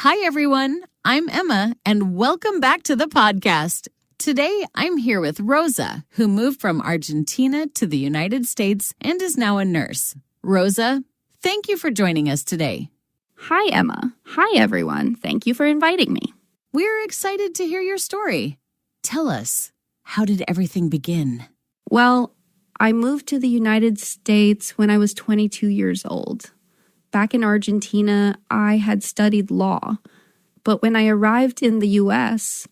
Hi, everyone. I'm Emma, and welcome back to the podcast. Today, I'm here with Rosa, who moved from Argentina to the United States and is now a nurse. Rosa, thank you for joining us today. Hi, Emma. Hi, everyone. Thank you for inviting me. We're excited to hear your story. Tell us, how did everything begin? Well, I moved to the United States when I was 22 years old. Back in Argentina, I had studied law, but when I arrived in the U.S.,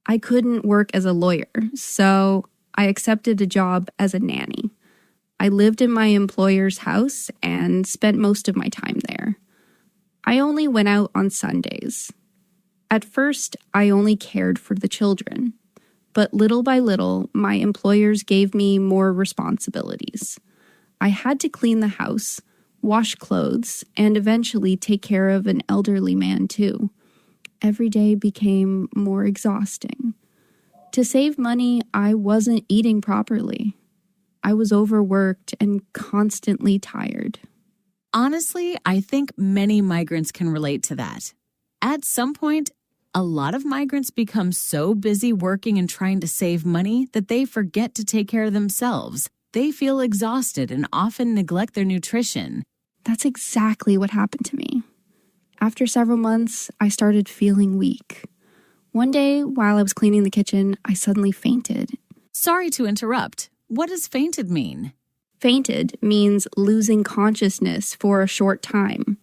I couldn't work as a lawyer, so I accepted a job as a nanny. I lived in my employer's house and spent most of my time there. I only went out on Sundays. At first, I only cared for the children, but little by little, my employers gave me more responsibilities. I had to clean the house, wash clothes, and eventually take care of an elderly man too. Every day became more exhausting. To save money, I wasn't eating properly. I was overworked and constantly tired. Honestly, I think many migrants can relate to that. At some point, a lot of migrants become so busy working and trying to save money that they forget to take care of themselves. They feel exhausted and often neglect their nutrition. That's exactly what happened to me. After several months, I started feeling weak. One day, while I was cleaning the kitchen, I suddenly fainted. Sorry to interrupt. What does fainted mean? Fainted means losing consciousness for a short time.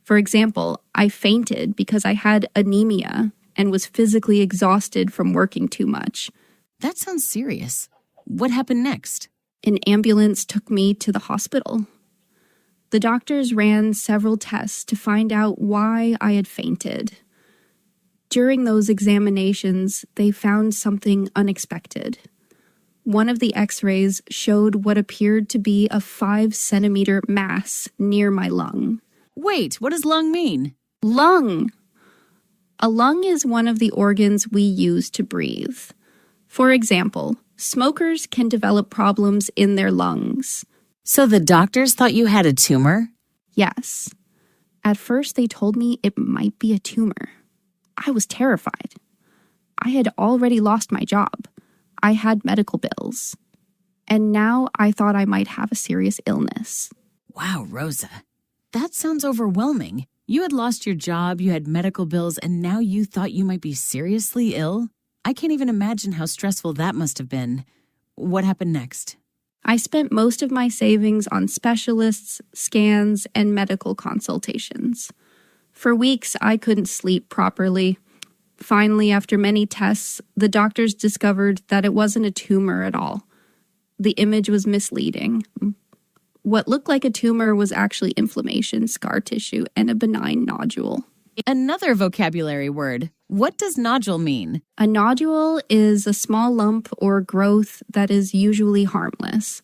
For example, I fainted because I had anemia and was physically exhausted from working too much. That sounds serious. What happened next? An ambulance took me to the hospital. The doctors ran several tests to find out why I had fainted. During those examinations, they found something unexpected. One of the x-rays showed what appeared to be a 5-centimeter mass near my lung. Wait, what does lung mean? Lung! A lung is one of the organs we use to breathe. For example, smokers can develop problems in their lungs. So the doctors thought you had a tumor? Yes. At first, they told me it might be a tumor. I was terrified. I had already lost my job. I had medical bills. And now I thought I might have a serious illness. Wow, Rosa. That sounds overwhelming. You had lost your job, you had medical bills, and now you thought you might be seriously ill? I can't even imagine how stressful that must have been. What happened next? I spent most of my savings on specialists, scans, and medical consultations. For weeks, I couldn't sleep properly. Finally, after many tests, the doctors discovered that it wasn't a tumor at all. The image was misleading. What looked like a tumor was actually inflammation, scar tissue, and a benign nodule. Another vocabulary word. What does nodule mean? A nodule is a small lump or growth that is usually harmless.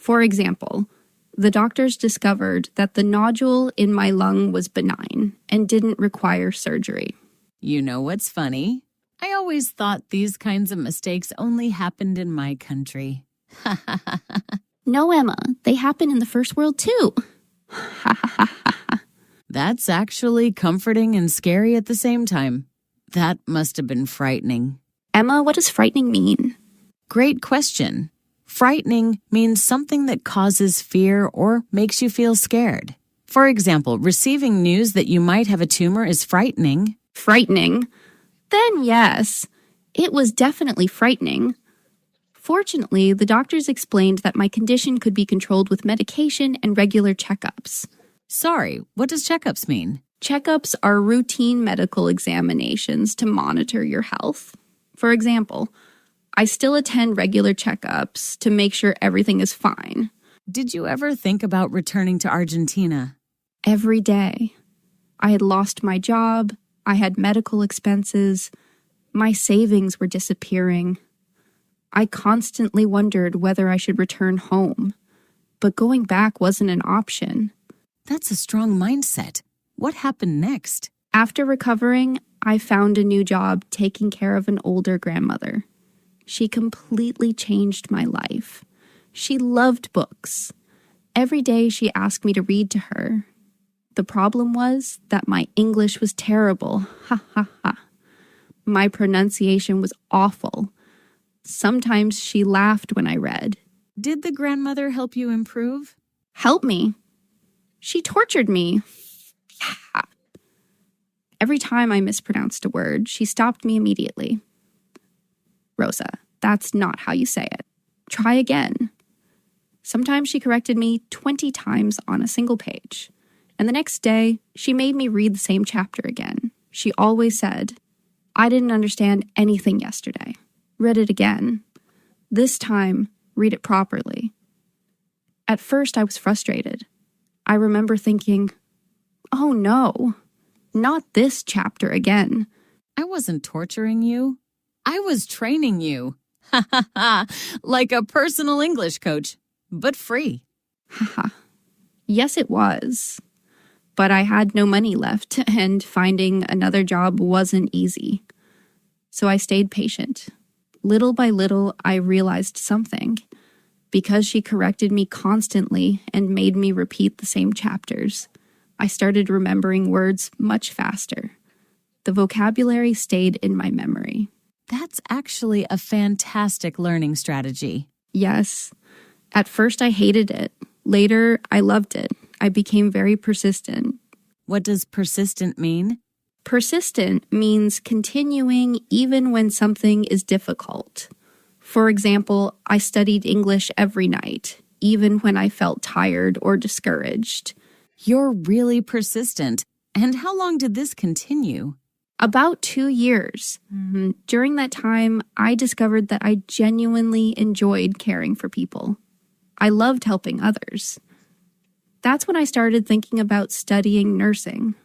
For example, the doctors discovered that the nodule in my lung was benign and didn't require surgery. You know what's funny? I always thought these kinds of mistakes only happened in my country. No, Emma, they happen in the first world too. That's actually comforting and scary at the same time. That must have been frightening. Emma, what does frightening mean? Great question. Frightening means something that causes fear or makes you feel scared. For example, receiving news that you might have a tumor is frightening. Frightening? Then yes, it was definitely frightening. Fortunately, the doctors explained that my condition could be controlled with medication and regular checkups. Sorry, what does checkups mean? Checkups are routine medical examinations to monitor your health. For example, I still attend regular checkups to make sure everything is fine. Did you ever think about returning to Argentina? Every day. I had lost my job, I had medical expenses, my savings were disappearing. I constantly wondered whether I should return home, but going back wasn't an option. That's a strong mindset. What happened next? After recovering, I found a new job taking care of an older grandmother. She completely changed my life. She loved books. Every day she asked me to read to her. The problem was that my English was terrible. Ha ha ha. My pronunciation was awful. Sometimes she laughed when I read. Did the grandmother help you improve? Help me. She tortured me. Every time I mispronounced a word, she stopped me immediately. Rosa, that's not how you say it. Try again. Sometimes she corrected me 20 times on a single page. And the next day, she made me read the same chapter again. She always said, I didn't understand anything yesterday. Read it again. This time, read it properly. At first, I was frustrated. I remember thinking, oh no, not this chapter again. I wasn't torturing you. I was training you. Ha ha ha, like a personal English coach, but free. Haha. Yes, it was. But I had no money left, and finding another job wasn't easy. So I stayed patient. Little by little, I realized something. Because she corrected me constantly and made me repeat the same chapters, I started remembering words much faster. The vocabulary stayed in my memory. That's actually a fantastic learning strategy. Yes. At first, I hated it. Later, I loved it. I became very persistent. What does persistent mean? Persistent means continuing even when something is difficult. For example, I studied English every night, even when I felt tired or discouraged. You're really persistent. And how long did this continue? About 2 years. During that time, I discovered that I genuinely enjoyed caring for people. I loved helping others. That's when I started thinking about studying nursing.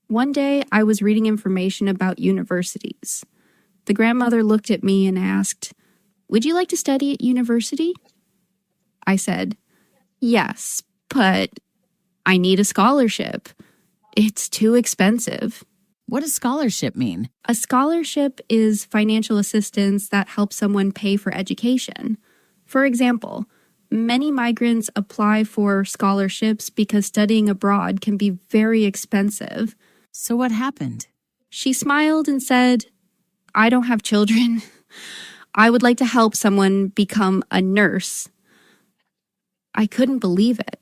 One day, I was reading information about universities. The grandmother looked at me and asked, "Would you like to study at university?" I said, "Yes, but I need a scholarship. It's too expensive." What does scholarship mean? A scholarship is financial assistance that helps someone pay for education. For example, many migrants apply for scholarships because studying abroad can be very expensive. So what happened? She smiled and said, "I don't have children. I would like to help someone become a nurse." I couldn't believe it.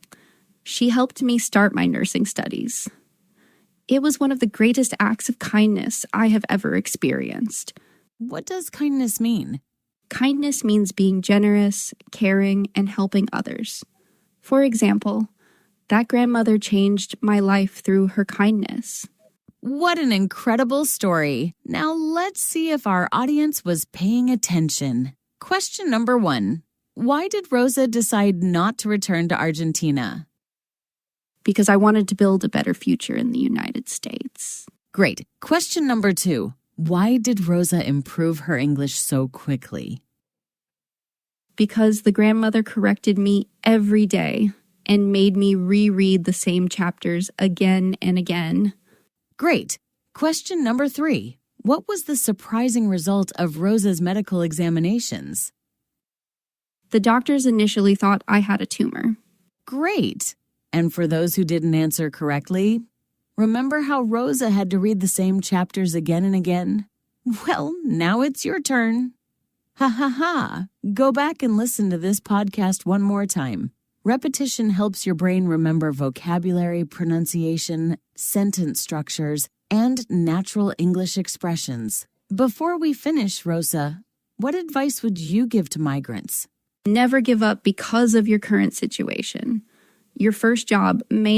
She helped me start my nursing studies. It was one of the greatest acts of kindness I have ever experienced. What does kindness mean? Kindness means being generous, caring, and helping others. For example, that grandmother changed my life through her kindness. What an incredible story. Now let's see if our audience was paying attention. Question number 1. Why did Rosa decide not to return to Argentina? Because I wanted to build a better future in the United States. Great. Question number 2. Why did Rosa improve her English so quickly? Because the grandmother corrected me every day and made me reread the same chapters again and again. Great. Question number 3. What was the surprising result of Rosa's medical examinations? The doctors initially thought I had a tumor. Great. And for those who didn't answer correctly, remember how Rosa had to read the same chapters again and again? Well, now it's your turn. Ha ha ha. Go back and listen to this podcast one more time. Repetition helps your brain remember vocabulary, pronunciation, sentence structures, and natural English expressions. Before we finish, Rosa, what advice would you give to migrants? Never give up because of your current situation. Your first job may